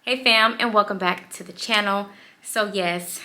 Hey fam, and welcome back to the channel. So yes,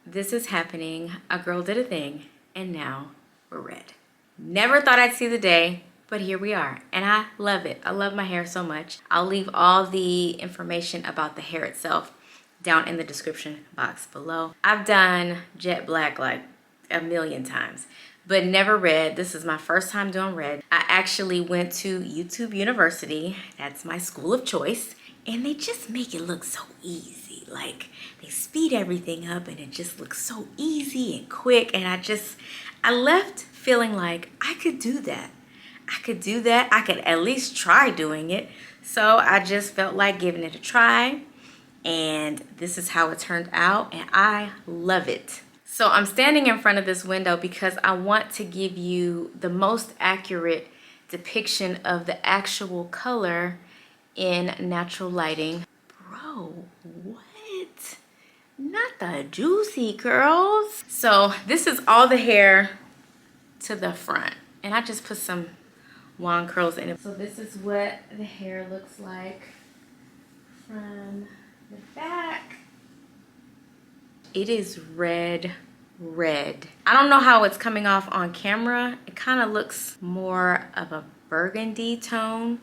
this is happening. A girl did a thing and now we're red. Never thought I'd see the day, but here we are and I love it. I love my hair so much. I'll leave all the information about the hair itself down in the description box below. I've done jet black like a million times, but never red. This is my first time doing red. I actually went to YouTube University. That's my school of choice. And they just make it look so easy. Like they speed everything up and it just looks so easy and quick. And I left feeling like I could do that. I could at least try doing it. So I just felt like giving it a try. And this is how it turned out. And I love it. So I'm standing in front of this window because I want to give you the most accurate depiction of the actual color in natural lighting. Bro, what? Not the juicy curls. So this is all the hair to the front. And I just put some wand curls in it. So this is what the hair looks like from the back. It is red. I don't know how it's coming off on camera. It kind of looks more of a burgundy tone,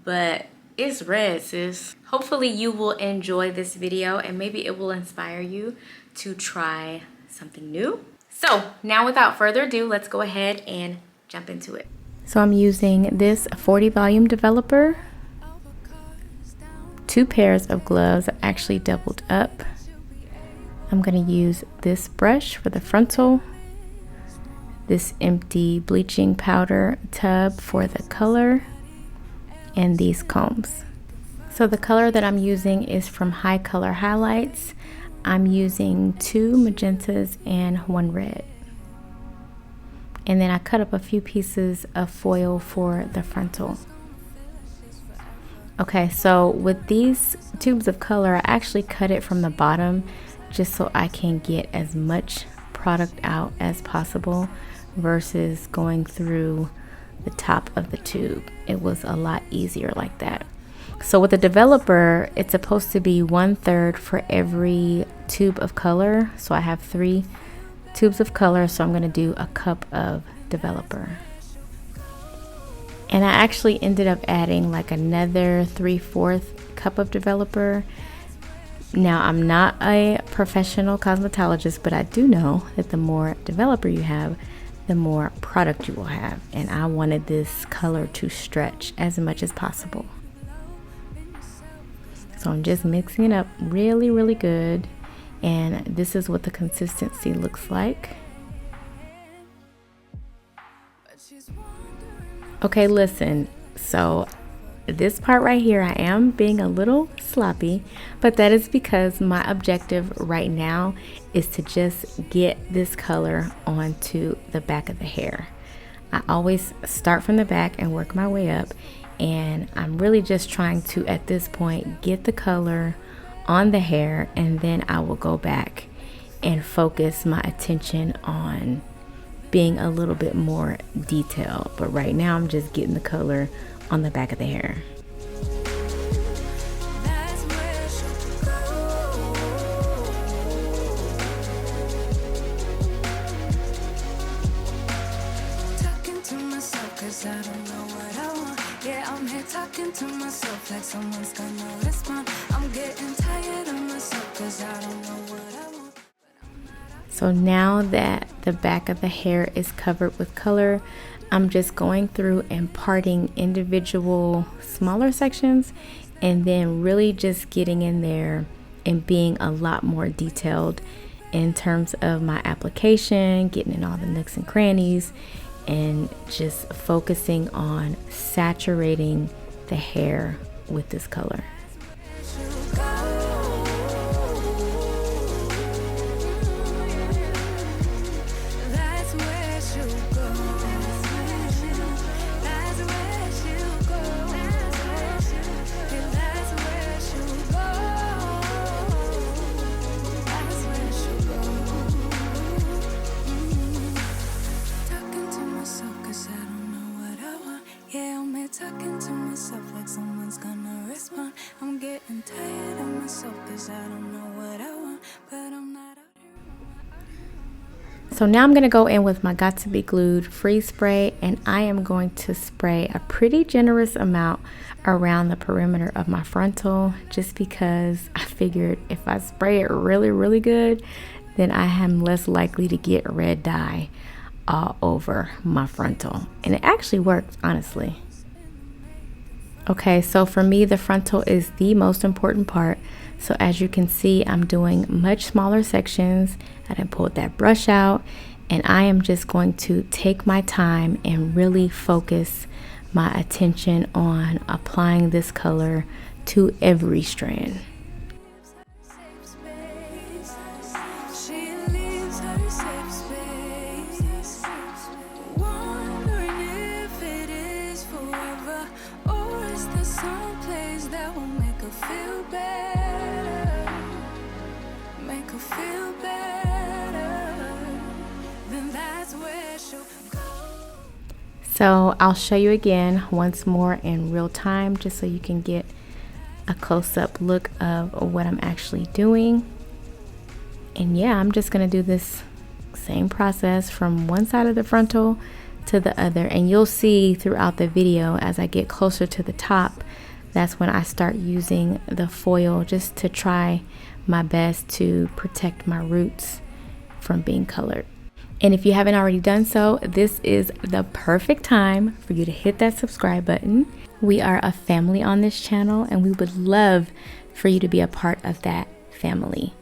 but it's red, sis. Hopefully you will enjoy this video and maybe it will inspire you to try something new. So now without further ado, let's go ahead and jump into it. So I'm using this 40 volume developer, 2 pairs of gloves, actually doubled up. I'm gonna use this brush for the frontal, this empty bleaching powder tub for the color, and these combs. So the color that I'm using is from High Color Highlights. I'm using 2 magentas and 1 red. And then I cut up a few pieces of foil for the frontal. Okay, so with these tubes of color, I actually cut it from the bottom just so I can get as much product out as possible versus going through the top of the tube. It was a lot easier like that. So with the developer, it's supposed to be 1/3 for every tube of color. So I have 3 tubes of color, so I'm going to do a cup of developer. And I actually ended up adding like another 3/4 cup of developer. Now I'm not a professional cosmetologist, but I do know that the more developer you have, the more product you will have, and I wanted this color to stretch as much as possible. So I'm just mixing it up really good, and this is what the consistency looks like. Okay, listen, so this part right here, I am being a little sloppy, but that is because my objective right now is to just get this color onto the back of the hair. I always start from the back and work my way up, and I'm really just trying to, at this point, get the color on the hair, and then I will go back and focus my attention on being a little bit more detailed. But right now I'm just getting the color on the back of the hair. Talking to myself like someone's gonna respond. I'm getting tired of myself cause I don't know what I want. So now that the back of the hair is covered with color, I'm just going through and parting individual smaller sections and then really just getting in there and being a lot more detailed in terms of my application, getting in all the nooks and crannies, and just focusing on saturating the hair with this color. Talking to myself like someone's gonna respond. 'cause I don't know what I want, but I'm not out here. So now I'm going to go in with my Got to Be Glued freeze spray, and I am going to spray a pretty generous amount around the perimeter of my frontal, just because I figured if I spray it really good, then I am less likely to get red dye all over my frontal. And it actually worked, honestly. Okay, so for me, the frontal is the most important part. So as you can see, I'm doing much smaller sections. I done pulled that brush out, and I am just going to take my time and really focus my attention on applying this color to every strand. She leaves her safe space, wondering if it is forever, or is there some place that will make her feel better, make her feel better, then that's where she'll go. So I'll show you again once more in real time, just so you can get a close-up look of what I'm actually doing. And yeah, I'm just gonna do this same process from one side of the frontal to the other, and you'll see throughout the video as I get closer to the top, that's when I start using the foil just to try my best to protect my roots from being colored. And if you haven't already done so, this is the perfect time for you to hit that subscribe button. We are a family on this channel, and we would love for you to be a part of that family.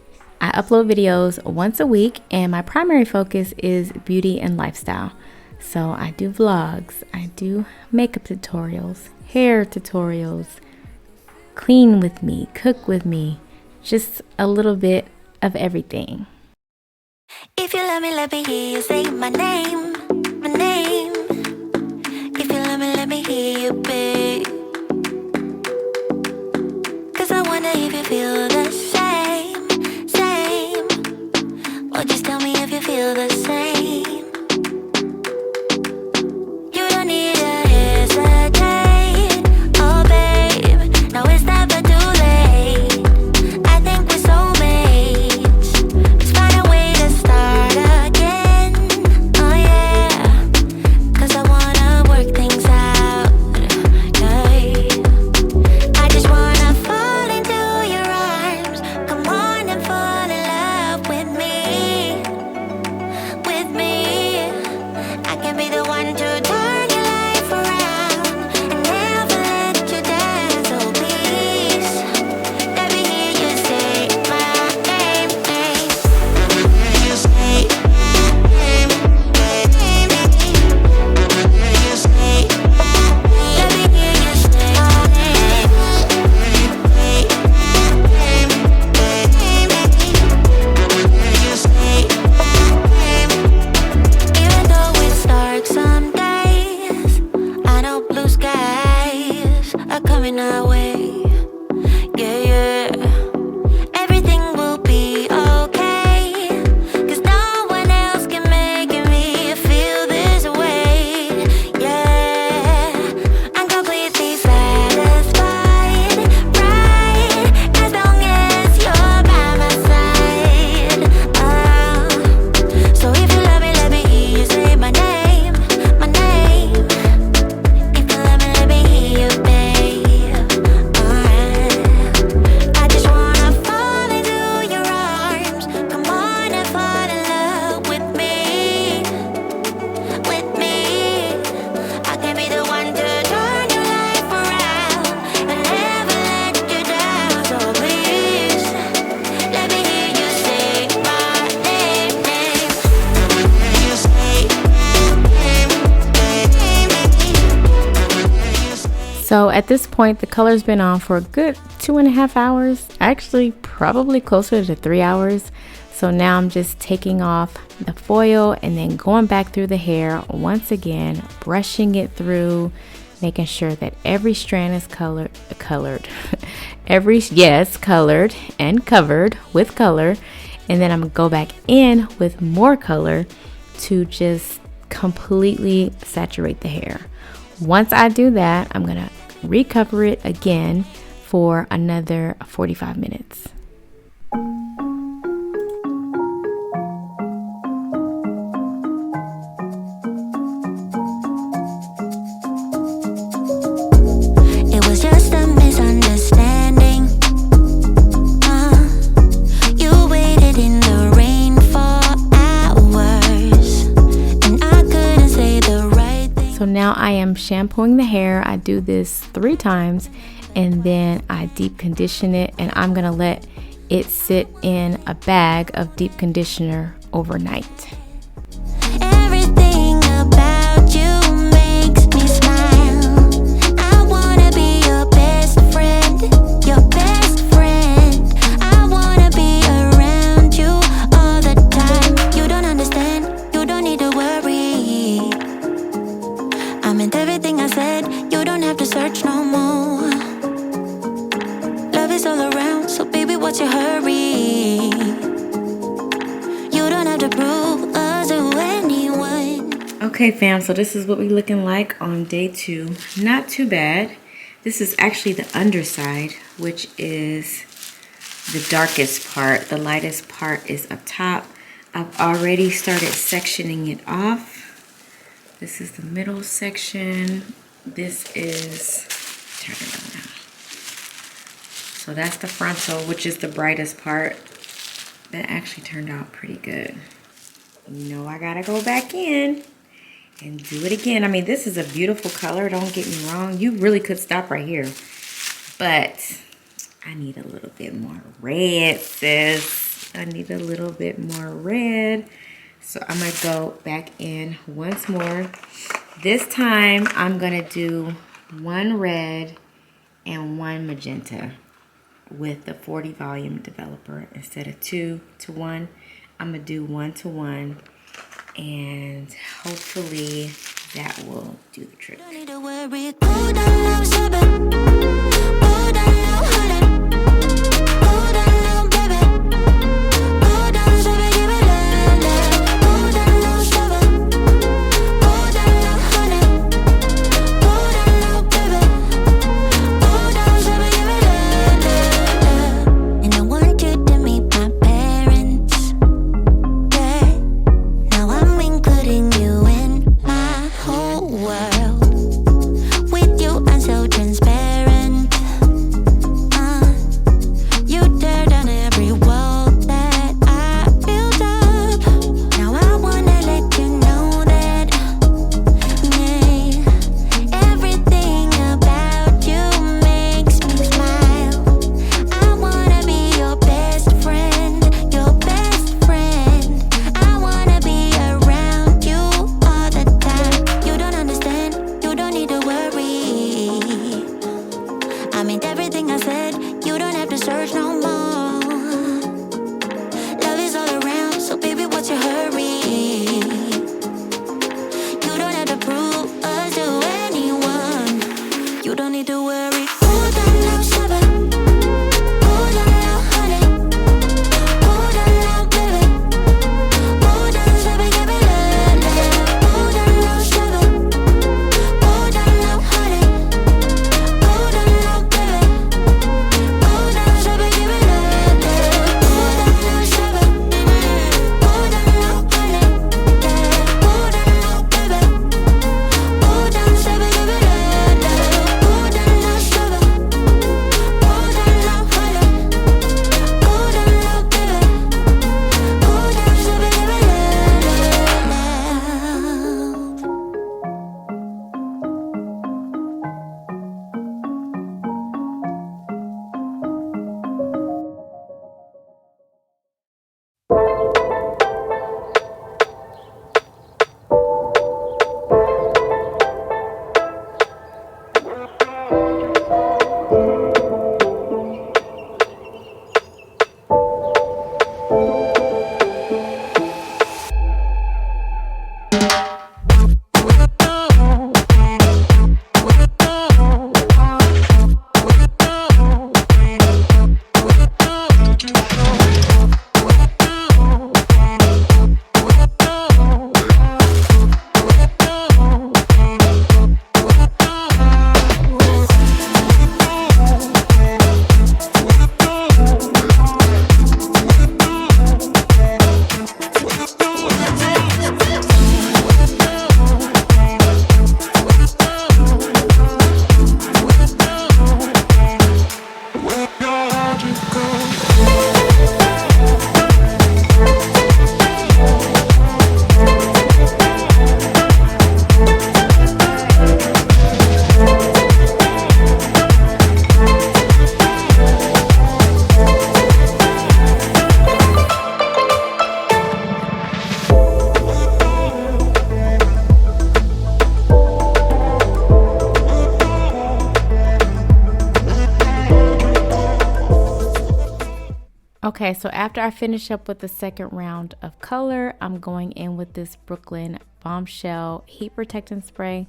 I upload videos once a week, and my primary focus is beauty and lifestyle. So I do vlogs, I do makeup tutorials, hair tutorials, clean with me, cook with me, just a little bit of everything. If you let me hear you say my name, my name. If you let me hear you, babe. 'Cause I wonder if you feel the same, same. Or just tell me if you feel the same. You don't need to hesitate, oh babe. No, it's never too late. I think we're soulmates. Let's find a way to start again, oh yeah. 'Cause I wanna work things out, yeah. I just wanna fall into your arms. Come on and fall in love with me, with me. I can be the one to turn your life around and never let you down. So please, let me hear you say my name, name. You say my name, name. You say, let me hear you say my name, name, name. You say my name. Even though it's dark some days, I know blue skies are coming our way. Yeah, yeah. Everything will be okay. 'Cause no one else can make me feel this way. Yeah, I'm completely satisfied, right? As long as you're by my side. So if you let me hear you say my name, my name. If you let me hear you, babe. I just wanna fall into your arms. Come on and fall in love with me, with me. I can be the one to turn your life around and never let you down. So please, let me hear you say my name, name. You say So at this point, the color's been on for a good 2.5 hours, actually probably closer to 3 hours. So now I'm just taking off the foil and then going back through the hair once again, brushing it through, making sure that every strand is colored, colored and covered with color. And then I'm gonna go back in with more color to just completely saturate the hair. Once I do that, I'm gonna recover it again for another 45 minutes. now I am shampooing the hair. I do this 3 times and then I deep condition it, and I'm gonna let it sit in a bag of deep conditioner overnight. Everything about you makes me smile. I wanna be your best friend, your best friend. I wanna be around you all the time. You don't understand, you don't need to worry. I meant everything I said, you don't have to search no more. Love is all around, so baby, what's your hurry? You don't have to prove us to anyone. Okay fam, so this is what we're looking like on day 2. Not too bad. This is actually the underside, which is the darkest part. The lightest part is up top. I've already started sectioning it off. This is the middle section. This is, turn it on now. So that's the frontal, which is the brightest part. That actually turned out pretty good. You know, I gotta go back in and do it again. I mean, this is a beautiful color, don't get me wrong. You really could stop right here. But I need a little bit more red, sis. I need a little bit more red. So I'm gonna go back in once more. This time, I'm gonna do 1 red and 1 magenta with the 40 volume developer. Instead of 2 to 1, I'm gonna do 1 to 1, and hopefully that will do the trick. Don't need to worry. Go down low, stubborn. Go down low, honey. Go down low, baby. Go down, stubborn, give it love, love. Go down low, stubborn. Go down low, honey. Go down low, baby. Go down, stubborn, give it love, love, love. And I want you to meet my parents. Yeah. Now I'm including you in my whole world. With you, I'm so transparent. Okay, so after I finish up with the second round of color, I'm going in with this Brooklyn Bombshell Heat Protectant Spray.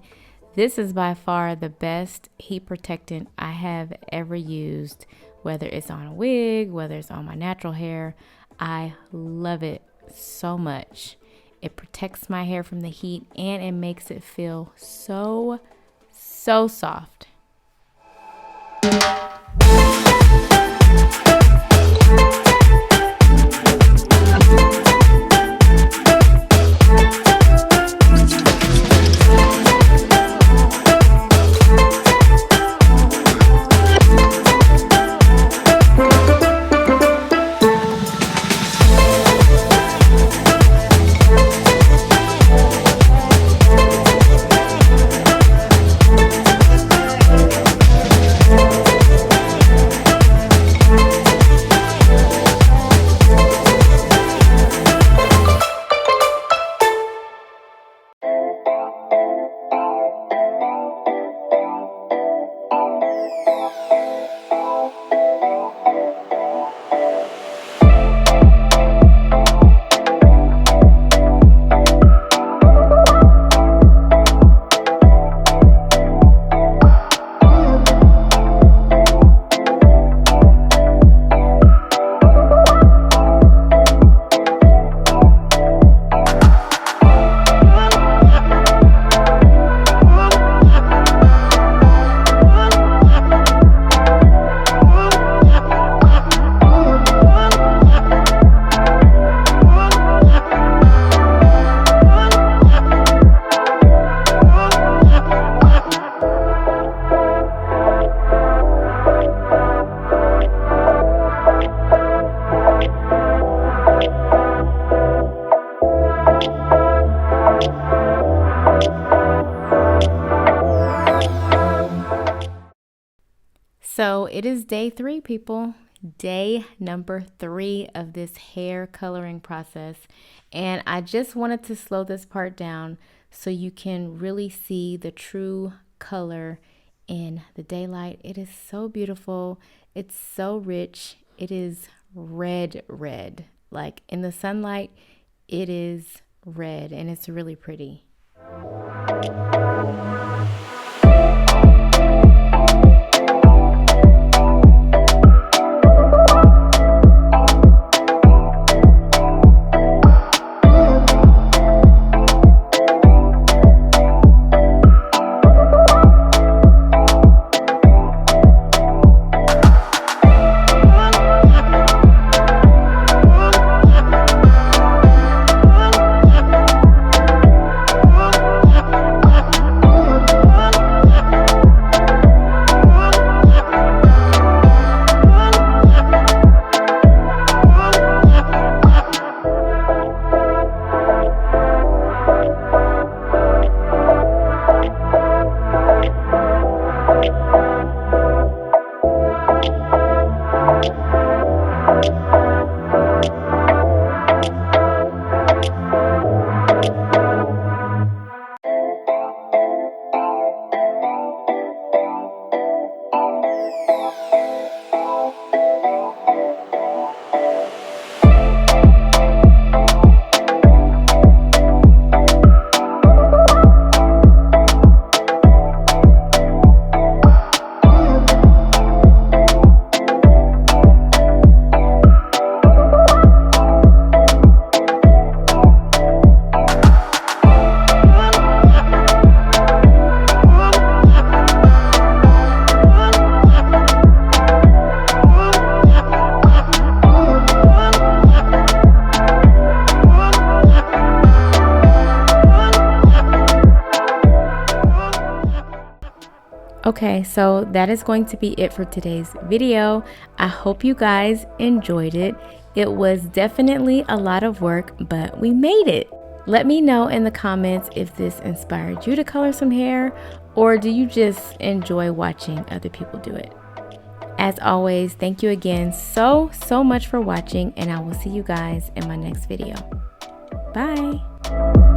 This is by far the best heat protectant I have ever used, whether it's on a wig, whether it's on my natural hair. I love it so much. It protects my hair from the heat and it makes it feel so soft. So it is day 3, people. Day number 3 of this hair coloring process. And I just wanted to slow this part down so you can really see the true color in the daylight. It is so beautiful. It's so rich. It is red. Like in the sunlight, it is red and it's really pretty. Okay, so that is going to be it for today's video. I hope you guys enjoyed it. It was definitely a lot of work, but we made it. Let me know in the comments if this inspired you to color some hair, or do you just enjoy watching other people do it? As always, thank you again so much for watching, and I will see you guys in my next video. Bye.